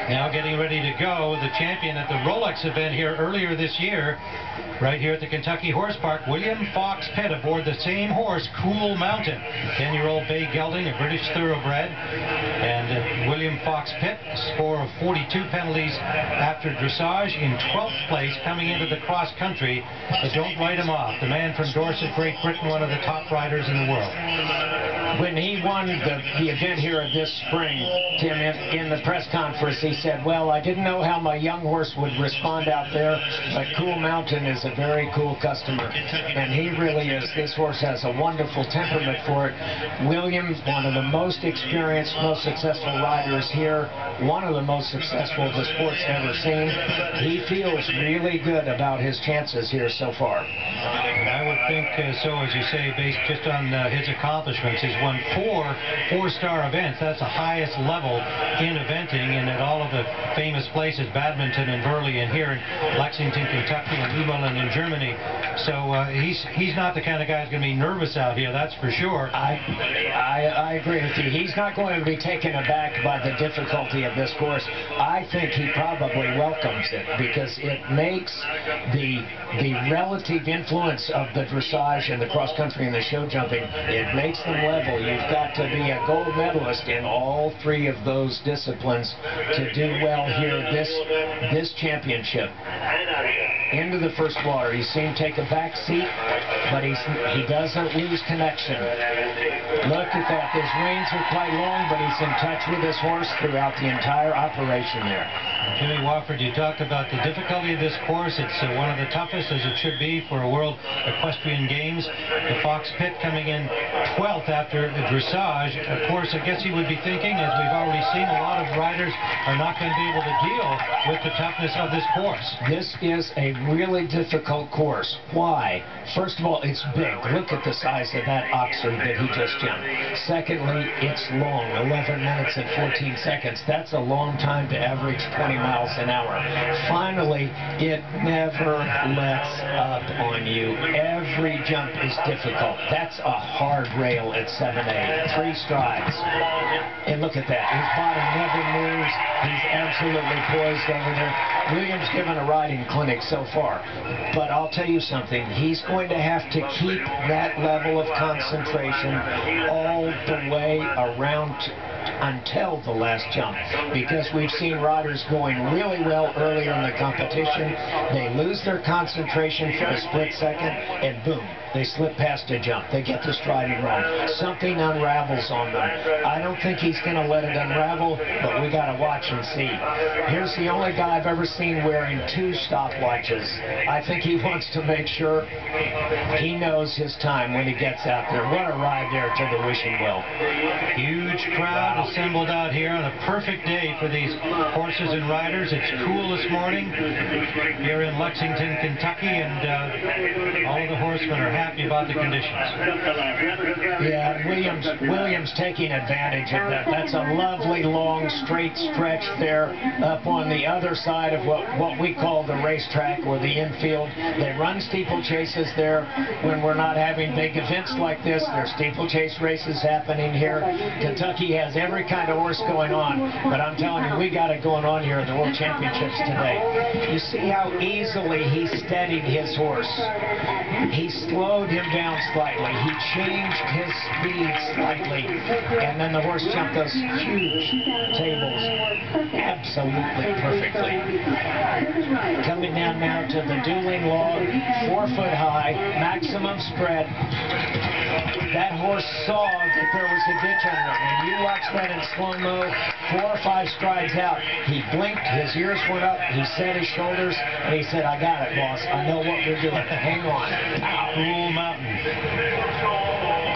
Now getting ready to go, the champion at the Rolex event here earlier this year, right here at the Kentucky Horse Park, William Fox-Pitt aboard the same horse, Cool Mountain. 10-year-old bay gelding, a British thoroughbred. And William Fox-Pitt, a score of 42 penalties after dressage, in 12th place coming into the cross country. But don't write him off. The man from Dorset, Great Britain, one of the top riders in the world. When he won the event here this spring, Tim, in the press conference, he said, well, I didn't know how my young horse would respond out there, but Cool Mountain is a very cool customer. And he really is. This horse has a wonderful temperament for it. William, one of the most experienced, most successful riders here, one of the most successful the sport's ever seen. He feels really good about his chances here so far. And I would think so, as you say, based just on his accomplishments. He's won 4 four-star events. That's the highest level in eventing, and at all of the famous places, Badminton and Burley, and here in Lexington, Kentucky, and Umelen in Germany. So he's not the kind of guy who's going to be nervous out here, that's for sure. I agree with you. He's not going to be taken aback by the difficulty of this course. I think he probably welcomes it, because it makes the relative influence of the dressage and the cross-country and the show jumping, it makes them level. You've got to be a gold medalist in all 3 of those disciplines to do well here this championship. Into the first water. He's seen him take a back seat, but he doesn't lose connection. Look at that. His reins are quite long, but he's in touch with his horse throughout the entire operation there. Jimmy Wofford, you talked about the difficulty of this course. It's one of the toughest, as it should be, for a World Equestrian Games. The Fox-Pitt coming in 12th after the dressage. Of course, I guess you would be thinking, as we've already seen, a lot of riders are not going to be able to deal with the toughness of this course. This is a really difficult course. Why? First of all, it's big. Look at the size of that oxer that he just jumped. Secondly, it's long, 11 minutes and 14 seconds. That's a long time to average 20 miles an hour. Finally, it never lets up on you. Every jump is difficult. That's a hard rail at 7'8", 3 strides. And look at that. His body never moves. He's absolutely poised over there. William's given a riding clinic so far, but I'll tell you something. He's going to have to keep that level of concentration all the way around until the last jump, because we've seen riders going really well earlier in the competition. They lose their concentration for a split second, and boom, they slip past a jump. They get the striding wrong. Something unravels on them. I don't think he's going to let it unravel, but we got to watch and see. Here's the only guy I've ever seen wearing 2 stopwatches. I think he wants to make sure he knows his time when he gets out there. What a ride there to the wishing well. Huge crowd assembled out here on a perfect day for these horses and riders. It's cool this morning here in Lexington, Kentucky, and all of the horsemen are happy about the conditions. Yeah, Williams taking advantage of that. That's a lovely long straight stretch there up on the other side of what we call the racetrack or the infield. They run steeplechases there when we're not having big events like this. There's steeplechase races happening here. Kentucky has every kind of horse going on, but I'm telling you, we got it going on here in the World Championships today. You see how easily he steadied his horse. He slowed him down slightly. He changed his speed slightly, and then the horse jumped those huge tables absolutely perfectly. Coming down now to the dueling log, 4 foot high, maximum spread. That horse saw that there was a ditch under him. When you watch that in slow-mo, 4 or 5 strides out, he blinked, his ears went up, he set his shoulders, and he said, I got it, boss. I know what we're doing. Hang on. Cool Mountain.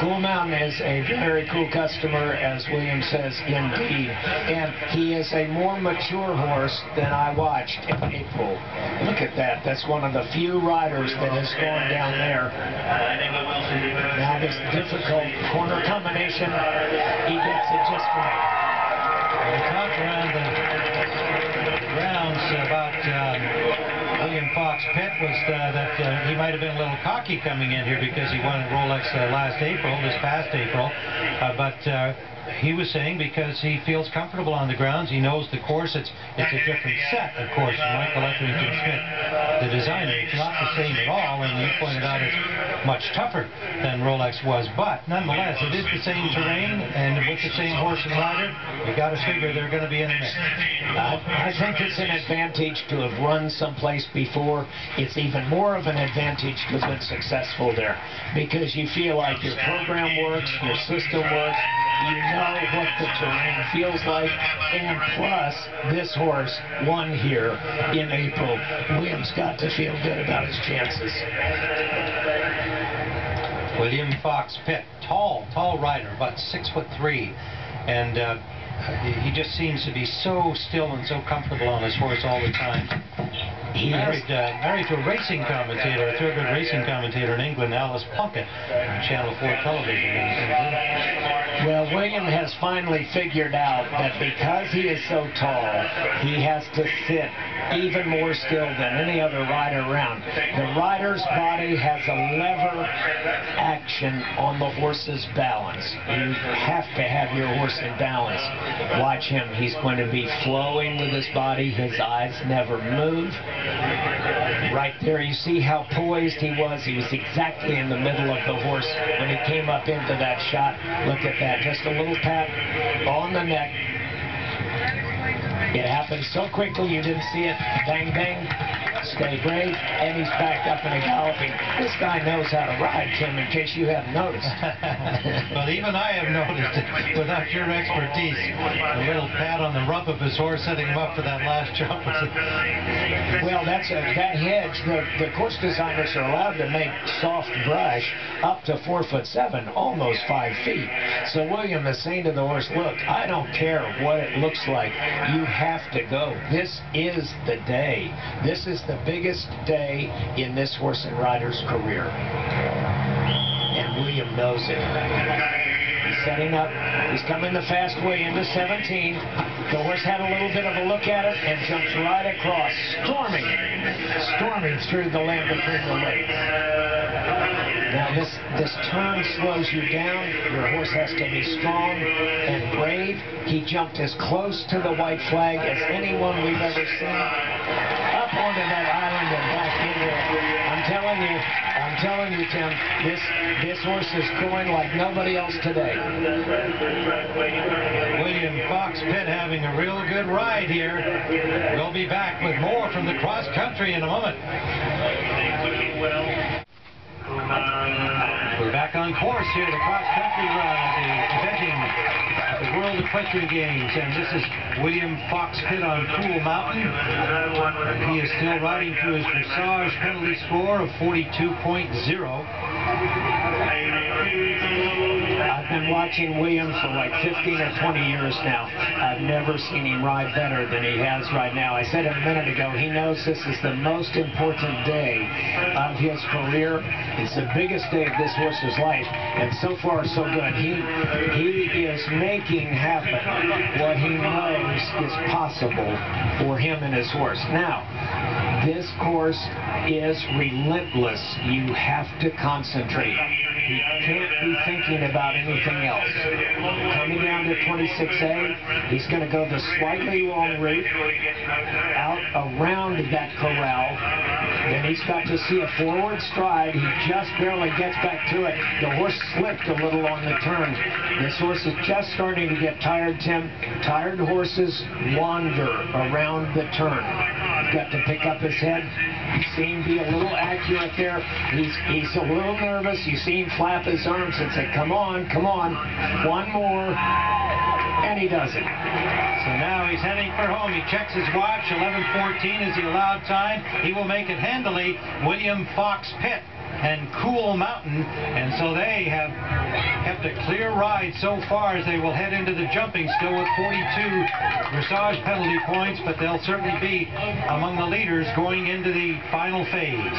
Cool Mountain is a very cool customer, as William says, indeed. And he is a more mature horse than I watched in April. Look at that. That's one of the few riders that has gone down there. Now this difficult corner combination, he gets it just right. We talked around the rounds about William Fox-Pitt was that he might have been a little cocky coming in here because he won at Rolex this past April. But he was saying because he feels comfortable on the grounds. He knows the course. It's a different set, of course, from Michael Equestrian, the designer. It's not the same at all, and you pointed out it's much tougher than Rolex was. But nonetheless, it is the same terrain, and with the same horse and rider, you got to figure they're going to be in the mix. I think it's an advantage to have run someplace before. It's even more of an advantage to have been successful there, because you feel like your program works, your system works, you know what the terrain feels like, and plus, this horse won here in April. William's got to feel good about his chances. William Fox-Pitt, tall rider, about 6'3", and he just seems to be so still and so comfortable on his horse all the time. He married to a racing commentator, a thoroughbred racing commentator in England, Alice Plunkett, on Channel 4 television. Well, William has finally figured out that because he is so tall, he has to sit even more still than any other rider around. The rider's body has a lever action on the horse's balance. You have to have your horse in balance. Watch him. He's going to be flowing with his body. His eyes never move. Right there, you see how poised he was. He was exactly in the middle of the horse when he came up into that shot. Look at that. Just a little pat on the neck. It happened so quickly you didn't see it. Bang, bang. Stay brave. And he's backed up and galloping. This guy knows how to ride, Tim, in case you haven't noticed. Well, even I have noticed it without your expertise. A little pat on the rump of his horse, setting him up for that last jump. Well, that hedge, the course designers are allowed to make soft brush up to 4'7", almost 5 feet. So William is saying to the horse, look, I don't care what it looks like. You have to go. This is the day. This is the biggest day in this horse and rider's career. And William knows it. He's setting up. He's coming the fast way into 17. The horse had a little bit of a look at it and jumps right across, storming through the land between the legs. Now this turn slows you down. Your horse has to be strong and brave. He jumped as close to the white flag as anyone we've ever seen. Up onto that island and back into it. I'm telling you, Tim, this horse is going like nobody else today. William Fox-Pitt having a real good ride here. We'll be back with more from the cross country in a moment. We're back on course here, the cross-country run at the World Equestrian Games, and this is William Fox-Pitt on Cool Mountain. And he is still riding through his dressage penalty score of 42.0. I've been watching William for like 15 or 20 years now. I've never seen him ride better than he has right now. I said it a minute ago, he knows this is the most important day of his career. It's the biggest day of this horse's life, and so far so good. He is making happen what he knows is possible for him and his horse. Now, this course is relentless. You have to concentrate. You can't be thinking about anything else. Coming down to 26A, he's going to go the slightly long route out around that corral. Then he's got to see a forward stride. He just barely gets back to it. The horse slipped a little on the turn. This horse is just starting to get tired, Tim. Tired horses wander around the turn. He's got to pick up his head. You see him be a little accurate there. He's a little nervous. You see him flap his arms and say, come on, one more. And he does it. So now he's heading for home. He checks his watch. 11:14 is the allowed time. He will make it handily. William Fox-Pitt and Cool Mountain, and so they have kept a clear ride so far as they will head into the jumping, still with 42 dressage penalty points, but they'll certainly be among the leaders going into the final phase.